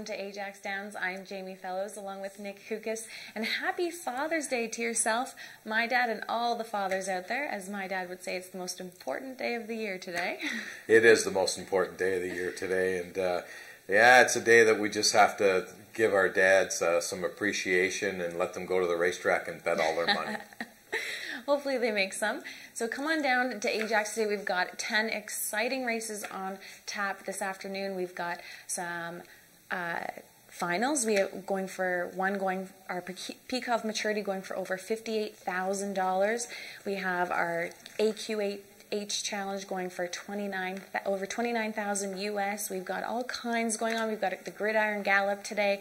to Ajax Downs. I'm Jamie Fellows along with Nick Kukas. And happy Father's Day to yourself, my dad, and all the fathers out there. As my dad would say, it's the most important day of the year today. It is the most important day of the year today. And yeah, it's a day that we just have to give our dads some appreciation and let them go to the racetrack and bet all their money. Hopefully they make some. So come on down to Ajax today. We've got 10 exciting races on tap this afternoon. We've got some finals. We are going for our peak of maturity going for over $58,000. We have our AQ8H challenge going for over 29,000 US. We've got all kinds going on. We've got the Gridiron Gallop today.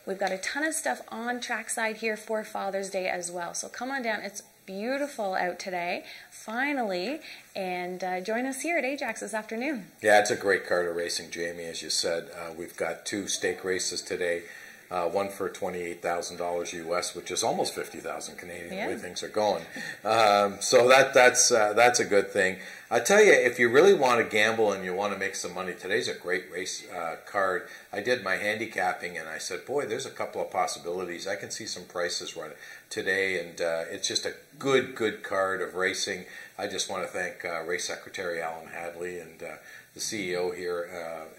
We've got a ton of stuff on trackside here for Father's Day as well. So come on down. It's beautiful out today, finally, and join us here at Ajax this afternoon. Yeah, it's a great card of racing, Jamie, as you said. We've got 2 stake races today, one for $28,000 US, which is almost 50,000 Canadian, the way things are going. So that's a good thing. I tell you, if you really want to gamble and you want to make some money, today's a great race card. I did my handicapping and I said, boy, there's a couple of possibilities. I can see some prices run today, and it's just a good card of racing. I just want to thank Race Secretary Alan Hadley and the CEO here,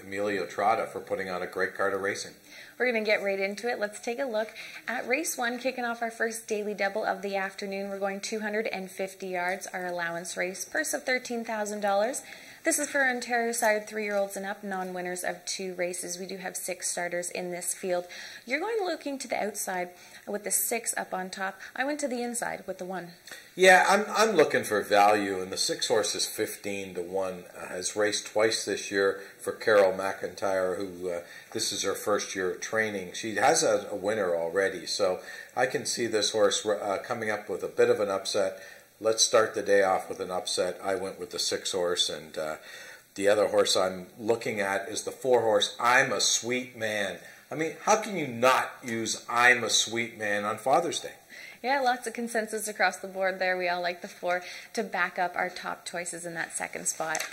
Emilio Trotta, for putting on a great card of racing. We're going to get right into it. Let's take a look at race 1, kicking off our first daily double of the afternoon. We're going 250 yards, our allowance race, purse of $13,000. This is for Ontario side 3-year-olds and up, non-winners of 2 races. We do have 6 starters in this field. You're going looking to the outside with the 6 up on top. I went to the inside with the 1. Yeah, I'm looking for value, and the 6 horse is 15 to 1. Has raced twice this year for Carol McIntyre, who this is her first year of training. She has a winner already, so I can see this horse coming up with a bit of an upset. Let's start the day off with an upset. I went with the 6 horse, and the other horse I'm looking at is the 4 horse, I'm a Sweet Man. I mean, how can you not use I'm a Sweet Man on Father's Day? Yeah, lots of consensus across the board there. We all like the 4 to back up our top choices in that second spot.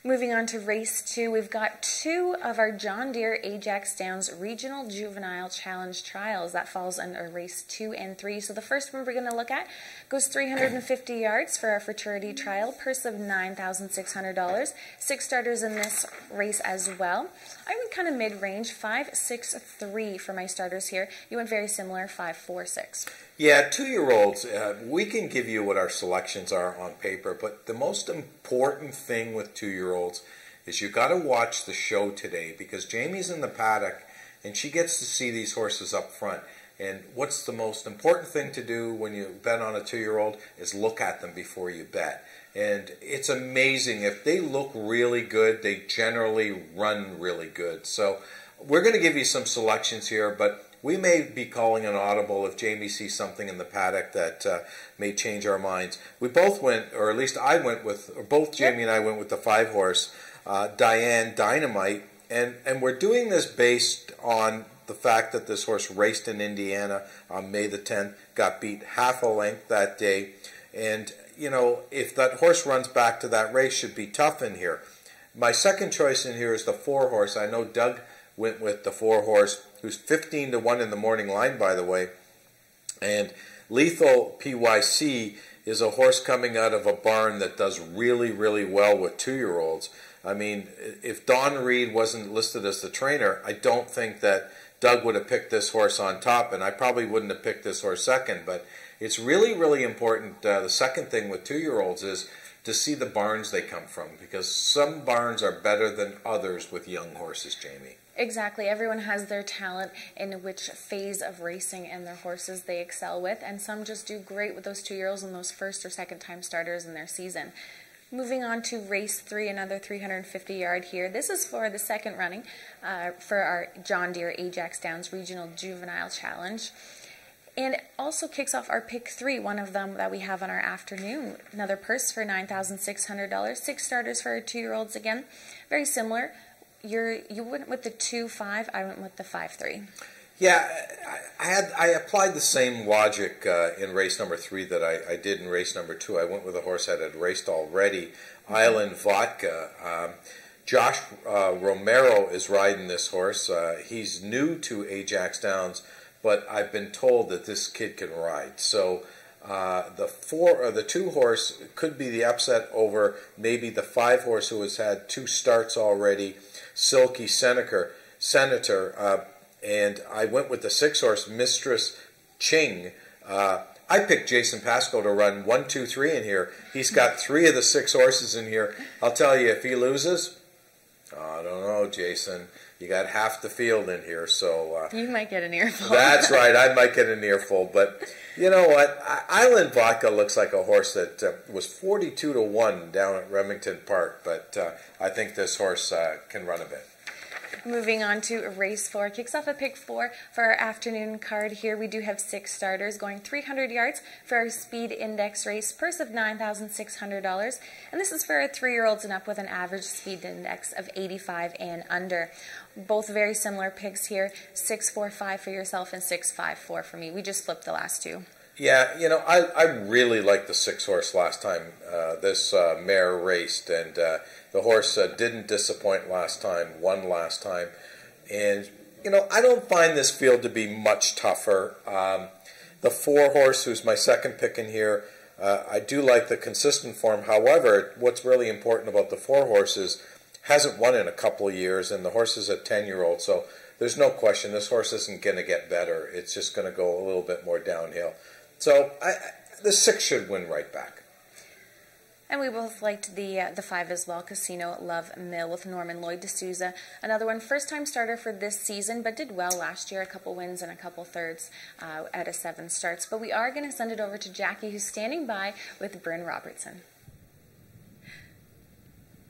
Moving on to race 2, we've got 2 of our John Deere Ajax Downs Regional Juvenile Challenge Trials. That falls under race 2 and 3. So the first one we're going to look at goes 350 yards for our fraternity trial, purse of $9,600. 6 starters in this race as well. I went kind of mid-range, 5-6-3 for my starters here. You went very similar, 5-4-6. Yeah, 2-year-olds, we can give you what our selections are on paper, but the most important thing with 2-year-olds is you got to watch the show today, because Jamie's in the paddock and she gets to see these horses up front. And what's the most important thing to do when you bet on a 2-year-old is look at them before you bet. And it's amazing. If they look really good, they generally run really good. So we're going to give you some selections here, but we may be calling an audible if Jamie sees something in the paddock that may change our minds. We both went, or at least I went with, or both Jamie and I went with the 5 horse, Diane Dynamite. And we're doing this based on the fact that this horse raced in Indiana on May the 10th, got beat half a length that day. And, you know, if that horse runs back to that race, should be tough in here. My second choice in here is the 4 horse. I know Doug went with the 4 horse, who's 15 to 1 in the morning line, by the way. And Lethal PYC is a horse coming out of a barn that does really, really well with 2-year-olds. I mean, if Don Reed wasn't listed as the trainer, I don't think that Doug would have picked this horse on top, and I probably wouldn't have picked this horse second. But it's really, really important. The second thing with 2-year-olds is to see the barns they come from, because some barns are better than others with young horses, Jamie. Exactly. Everyone has their talent in which phase of racing and their horses they excel with, and some just do great with those 2-year-olds and those first or second time starters in their season. Moving on to race 3, another 350 yard here. This is for the second running for our John Deere Ajax Downs Regional Juvenile Challenge. And it also kicks off our pick 3, one of them that we have on our afternoon. Another purse for $9,600. 6 starters for our 2-year-olds again. Very similar. You went with the 2-5. I went with the 5-3. Yeah, I applied the same logic in race number 3 that I did in race number 2. I went with a horse that had raced already, Island Vodka. Josh Romero is riding this horse. He's new to Ajax Downs, but I've been told that this kid can ride. So the 2 horse could be the upset over maybe the 5 horse who has had 2 starts already, Silky Senator. And I went with the 6 horse, Mistress Ching. I picked Jason Pascoe to run 1, 2, 3 in here. He's got 3 of the 6 horses in here. I'll tell you, if he loses, I don't know, Jason. You got half the field in here, so you might get an earful. That's right. I might get an earful, but you know what? Island Vodka looks like a horse that was 42-1 down at Remington Park, but I think this horse can run a bit. Moving on to race 4, kicks off at pick 4 for our afternoon card here. We do have 6 starters going 300 yards for our speed index race, purse of $9,600, and this is for 3-year-olds and up with an average speed index of 85 and under. Both very similar picks here, 6-4-5 for yourself and 6-5-4 for me. We just flipped the last 2. Yeah, you know, I really liked the 6 horse last time this mare raced, and the horse didn't disappoint last time, won last time. And, you know, I don't find this field to be much tougher. The 4 horse, who's my second pick in here, I do like the consistent form. However, what's really important about the 4 horses hasn't won in a couple of years, and the horse is a 10-year-old, so there's no question this horse isn't going to get better. It's just going to go a little bit more downhill. So the 6 should win right back. And we both liked the 5 as well, Casino Love Mill with Norman Lloyd D'Souza. Another one, first-time starter for this season, but did well last year, a couple wins and a couple thirds out of 7 starts. But we are going to send it over to Jackie, who's standing by with Bryn Robertson.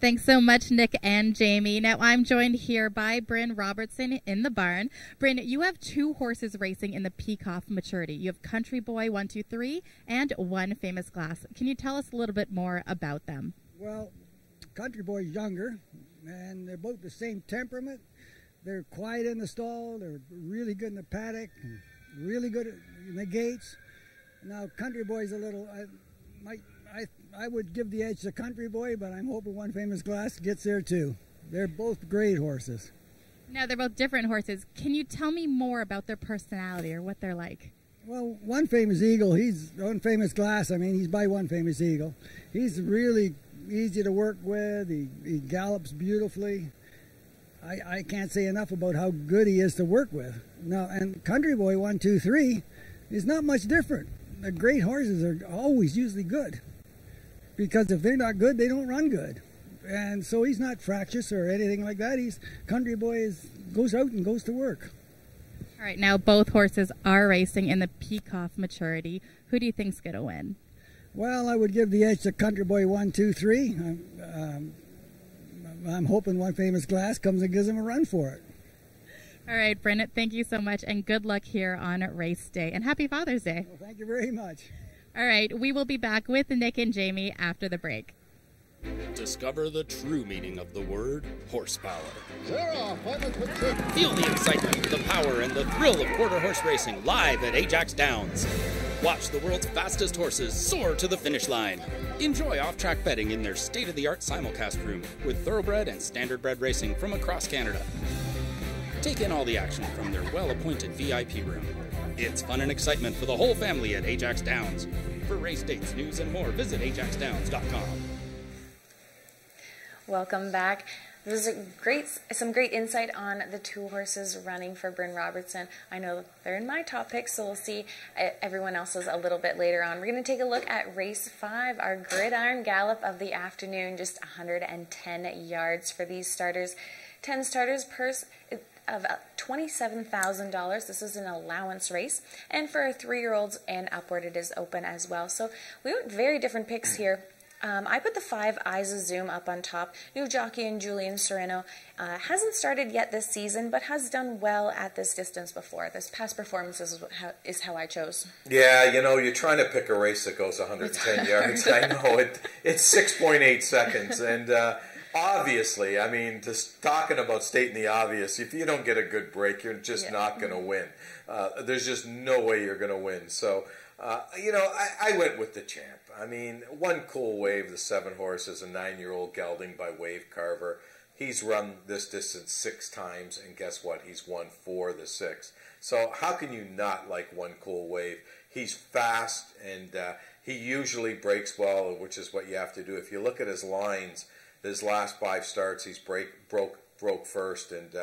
Thanks so much, Nick and Jamie. Now, I'm joined here by Bryn Robertson in the barn. Bryn, you have 2 horses racing in the Peacock maturity. You have Country Boy 1, 2, 3 and One Famous Glass. Can you tell us a little bit more about them? Well, Country Boy's younger, and they're both the same temperament. They're quiet in the stall. They're really good in the paddock, really good in the gates. Now, Country Boy's a little... I would give the edge to Country Boy, but I'm hoping One Famous Glass gets there too. They're both great horses. Now, they're both different horses. Can you tell me more about their personality or what they're like? Well, One Famous Eagle, he's One Famous Glass. I mean, he's by One Famous Eagle. He's really easy to work with. He gallops beautifully. I can't say enough about how good he is to work with. Now, and Country Boy 1, 2, 3 is not much different. The great horses are always usually good, because if they're not good, they don't run good. And so he's not fractious or anything like that. Country Boy goes out and goes to work. All right, now both horses are racing in the Peacock maturity. Who do you think's going to win? Well, I would give the edge to Country Boy 1, 2, 3. I'm hoping One Famous Glass comes and gives him a run for it. All right, Bryn, thank you so much, and good luck here on race day. And happy Father's Day. Well, thank you very much. All right, we will be back with Nick and Jamie after the break. Discover the true meaning of the word horsepower. Feel the excitement, the power, and the thrill of quarter horse racing live at Ajax Downs. Watch the world's fastest horses soar to the finish line. Enjoy off-track betting in their state-of-the-art simulcast room with thoroughbred and standardbred racing from across Canada. Take in all the action from their well-appointed VIP room. It's fun and excitement for the whole family at Ajax Downs. For race dates, news, and more, visit ajaxdowns.com. Welcome back. There's some great insight on the 2 horses running for Bryn Robertson. I know they're in my top picks, so we'll see everyone else's a little bit later on. We're going to take a look at race 5, our gridiron gallop of the afternoon, just 110 yards for these starters. 10 starters, purse of $27,000. This is an allowance race, and for 3-year-olds and upward it is open as well. So we went very different picks here. I put the 5 Eyes of Zoom up on top. New jockey and Julian Sereno hasn't started yet this season, but has done well at this distance before. This past performance is how I chose. Yeah, you know, you're trying to pick a race that goes 110 yards. I know it's 6.8 seconds, and obviously, I mean, just talking about stating the obvious, if you don't get a good break, you're just not going to win. There's just no way you're going to win. So, you know, I went with the champ. I mean, One Cool Wave, the 7 horse, is a 9-year-old gelding by Wave Carver. He's run this distance 6 times, and guess what? He's won 4 of the 6. So how can you not like One Cool Wave? He's fast, and he usually breaks well, which is what you have to do. If you look at his lines, his last 5 starts, he's broke first, and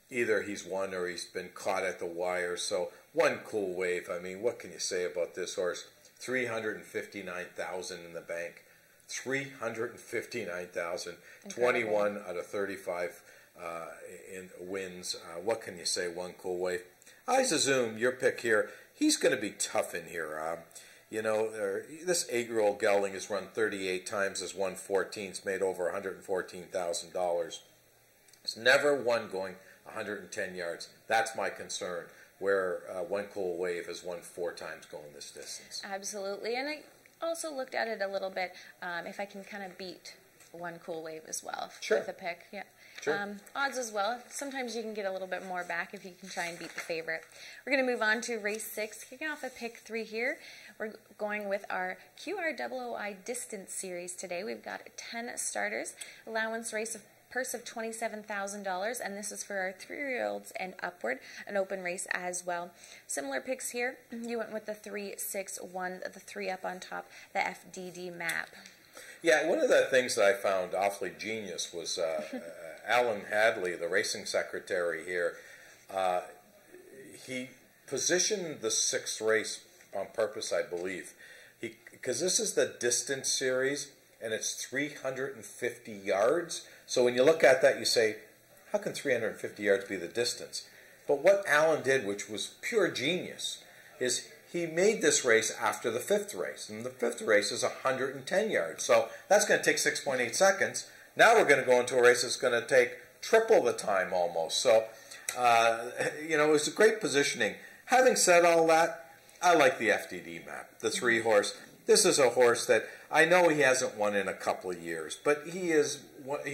either he's won or he's been caught at the wire. So One Cool Wave, I mean, what can you say about this horse? $359,000 in the bank. $359,000, 21 out of 35 in wins. What can you say, One Cool Wave? Zoom, your pick here, he's going to be tough in here. You know, this 8-year-old gelding has run 38 times, has won 14, it's made over $114,000. It's never won going 110 yards. That's my concern, where One Cool Wave has won 4 times going this distance. Absolutely, and I also looked at it a little bit, if I can kind of beat One Cool Wave as well with a pick. Yeah. Sure. Odds as well. Sometimes you can get a little bit more back if you can try and beat the favorite. We're going to move on to race 6, kicking off at pick 3 here. We're going with our QROOI distance series today. We've got 10 starters, allowance race of purse of $27,000, and this is for our 3-year-olds and upward, an open race as well. Similar picks here. You went with the 3, 6, 1, the 3 up on top, the FDD map. Yeah, one of the things that I found awfully genius was Alan Hadley, the racing secretary here. He positioned the 6th race on purpose, I believe, because this is the distance series, and it's 350 yards. So when you look at that, you say, how can 350 yards be the distance? But what Alan did, which was pure genius, is he made this race after the 5th race. And the 5th race is 110 yards. So that's going to take 6.8 seconds. Now we're going to go into a race that's going to take triple the time almost. So, you know, it was a great positioning. Having said all that, I like the FDD map, the 3-horse. This is a horse that I know he hasn't won in a couple of years, but he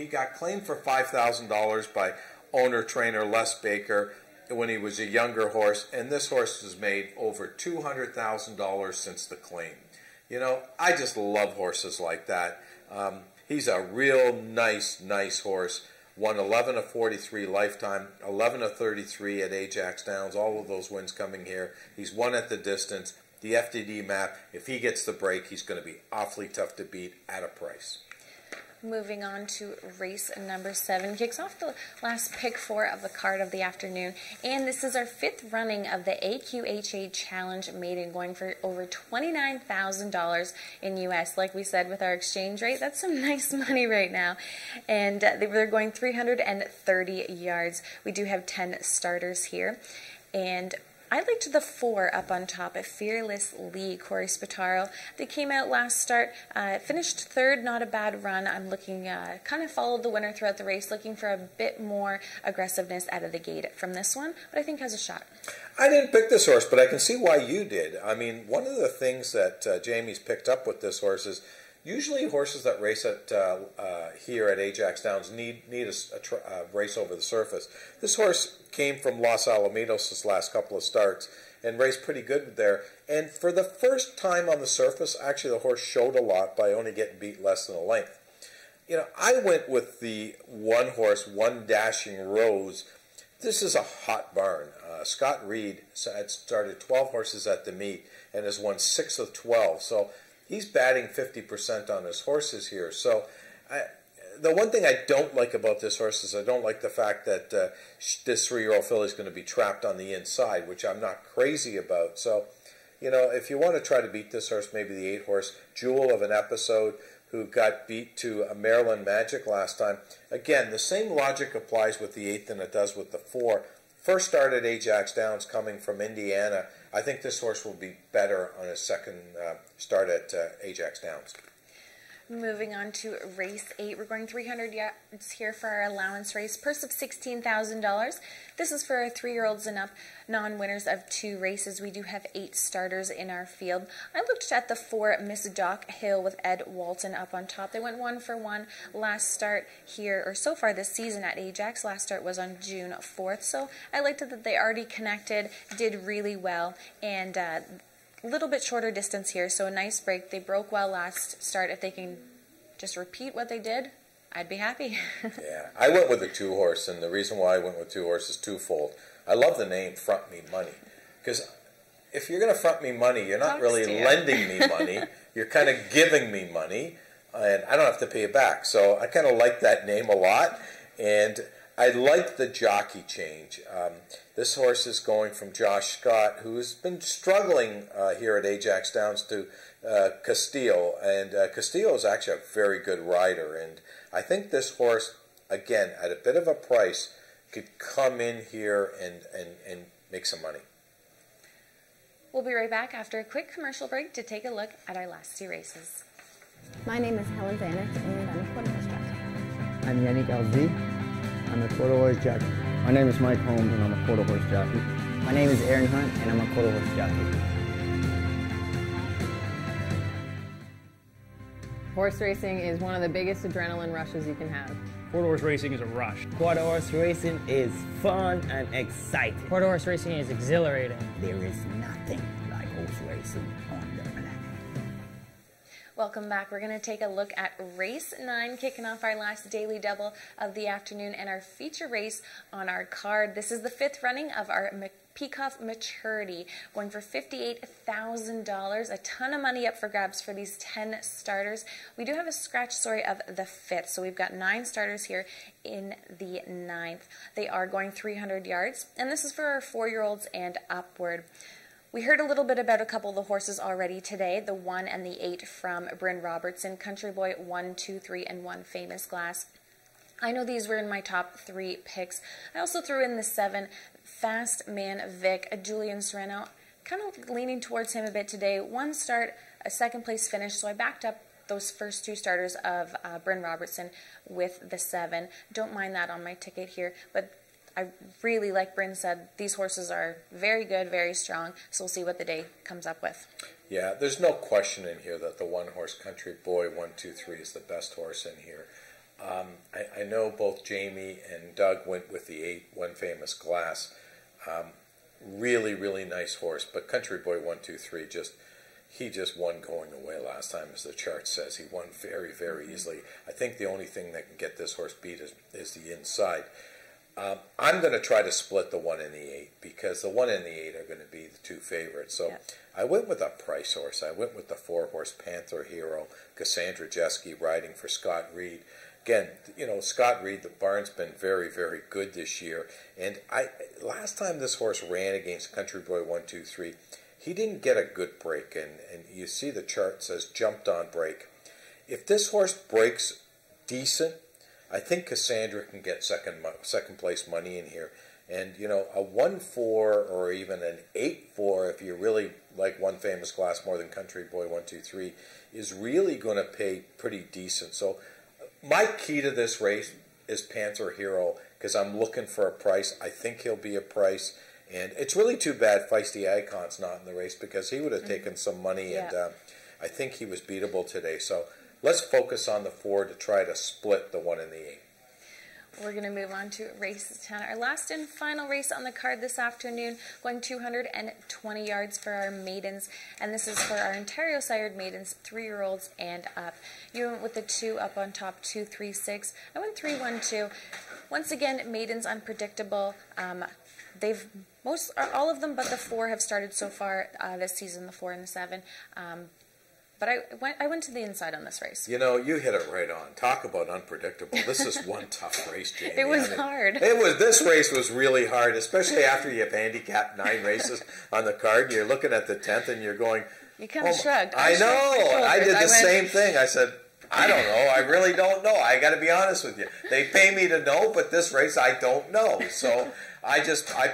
got claimed for $5,000 by owner-trainer Les Baker when he was a younger horse, and this horse has made over $200,000 since the claim. You know, I just love horses like that. He's a real nice horse. Won 11 of 43 lifetime, 11 of 33 at Ajax Downs, all of those wins coming here. He's won at the distance. The FDD map, if he gets the break, he's going to be awfully tough to beat at a price. Moving on to race number 7, kicks off the last pick 4 of the card of the afternoon, and this is our 5th running of the AQHA Challenge Maiden, going for over $29,000 in US. Like we said, with our exchange rate, that's some nice money right now, and they're going 330 yards. We do have 10 starters here, and I liked the 4 up on top at Fearless Lee, Corey Spataro. They came out last start, finished 3rd, not a bad run. I'm looking, kind of followed the winner throughout the race, looking for a bit more aggressiveness out of the gate from this one, but I think has a shot. I didn't pick this horse, but I can see why you did. I mean, one of the things that Jamie's picked up with this horse is usually horses that race at here at Ajax Downs need a race over the surface. This horse came from Los Alamitos his last couple of starts and raced pretty good there. And for the first time on the surface, actually the horse showed a lot by only getting beat less than a length. You know, I went with the 1 horse, One Dashing Rose. This is a hot barn. Scott Reed had started 12 horses at the meet and has won 6 of 12. So he's batting 50% on his horses here. So the one thing I don't like about this horse is I don't like the fact that this 3-year-old filly is going to be trapped on the inside, which I'm not crazy about. So, you know, if you want to try to beat this horse, maybe the 8-horse, Jewel of an Episode, who got beat to a Maryland Magic last time. Again, the same logic applies with the 8th than it does with the 4. First start at Ajax Downs coming from Indiana. I think this horse will be better on his second start at Ajax Downs. Moving on to race 8, we're going 300 yards here for our allowance race, purse of $16,000. This is for our 3-year-olds and up, non-winners of 2 races. We do have 8 starters in our field. I looked at the 4, Miss Doc Hill with Ed Walton up on top. They went 1 for 1 last start here, or so far this season at Ajax. Last start was on June 4th, so I liked it that they already connected, did really well, and little bit shorter distance here, so a nice break. They broke well last start. If they can just repeat what they did, I'd be happy. Yeah, I went with a 2-horse, and the reason why I went with 2-horse is twofold. I love the name Front Me Money, because if you're going to front me money, you're not really lending me money. You're kind of giving me money, and I don't have to pay it back. So I kind of like that name a lot, and I like the jockey change. This horse is going from Josh Scott, who's been struggling here at Ajax Downs, to Castillo, and Castillo is actually a very good rider, and I think this horse, again, at a bit of a price, could come in here and make some money. We'll be right back after a quick commercial break to take a look at our last 2 races. My name is Helen Zanuck, and I'm a quarter horse jockey. I'm Yannick LZ. I'm a quarter horse jockey. My name is Mike Holmes, and I'm a quarter horse jockey. My name is Aaron Hunt, and I'm a quarter horse jockey. Horse racing is one of the biggest adrenaline rushes you can have. Quarter horse racing is a rush. Quarter horse racing is fun and exciting. Quarter horse racing is exhilarating. There is nothing like horse racing on the planet. Welcome back. We're going to take a look at race 9, kicking off our last daily double of the afternoon and our feature race on our card. This is the 5th running of our Peacock Maturity, going for $58,000. A ton of money up for grabs for these 10 starters. We do have a scratch story of the 5th, so we've got 9 starters here in the 9th. They are going 300 yards, and this is for our 4-year-olds and upward. We heard a little bit about a couple of the horses already today, the 1 and the 8 from Bryn Robertson, Country Boy 1, 2, 3, and 1 Famous Glass. I know these were in my top 3 picks. I also threw in the 7, Fast Man Vic, Julian Sereno. Kind of leaning towards him a bit today. 1 start, a 2nd place finish, so I backed up those first 2 starters of Bryn Robertson with the 7. Don't mind that on my ticket here, but I really, like Bryn said, these horses are very good, very strong, so we'll see what the day comes up with. Yeah, there's no question in here that the 1-horse Country Boy 1, 2, 3 is the best horse in here. I know both Jamie and Doug went with the 8, 1 Famous Glass. Really, really nice horse, but Country Boy 1, 2, 3 he just won going away last time, as the chart says. He won very, very easily. I think the only thing that can get this horse beat is the inside. I'm going to try to split the 1 and the 8, because the 1 and the 8 are going to be the 2 favorites. So I went with a price horse. I went with the 4-horse Panther Hero, Cassandra Jeske, riding for Scott Reed. Again, you know, Scott Reed, the barn's been very, very good this year. And last time this horse ran against Country Boy 1, 2, 3, he didn't get a good break. And you see the chart says jumped on break. If this horse breaks decent, I think Cassandra can get second place money in here. And, you know, a 1-4 or even an 8-4, if you really like 1 Famous Glass more than Country Boy 1, 2, 3, is really going to pay pretty decent. So my key to this race is Panther Hero, because I'm looking for a price. I think he'll be a price. And it's really too bad Feisty Icon's not in the race, because he would have taken some money, and I think he was beatable today. So let's focus on the 4 to try to split the 1 and the 8. We're going to move on to race 10, our last and final race on the card this afternoon, going 220 yards for our maidens, and this is for our Ontario-sired maidens, 3-year-olds and up. You went with the 2 up on top, 2, 3, 6. I went 3, 1, 2. Once again, maidens unpredictable. All of them but the 4 have started so far this season, the 4 and the 7. But I went to the inside on this race. You know, you hit it right on. Talk about unpredictable. This is one tough race, Jamie. It was hard. This race was really hard, especially after you've handicapped 9 races on the card. You're looking at the 10th and you're going, you kind of shrugged. I know. I did the same thing. I said, I don't know. I really don't know. I got to be honest with you. They pay me to know, but this race I don't know. So I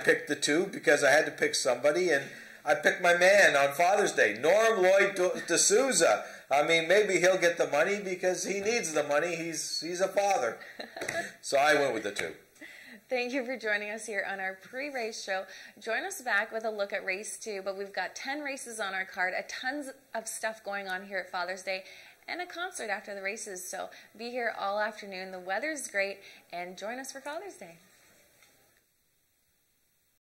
picked the 2 because I had to pick somebody, and I picked my man on Father's Day, Norm Lloyd D'Souza. I mean, maybe he'll get the money because he needs the money. He's a father. So I went with the 2. Thank you for joining us here on our pre-race show. Join us back with a look at race 2, but we've got 10 races on our card, tons of stuff going on here at Father's Day, and a concert after the races. So be here all afternoon. The weather's great, and join us for Father's Day.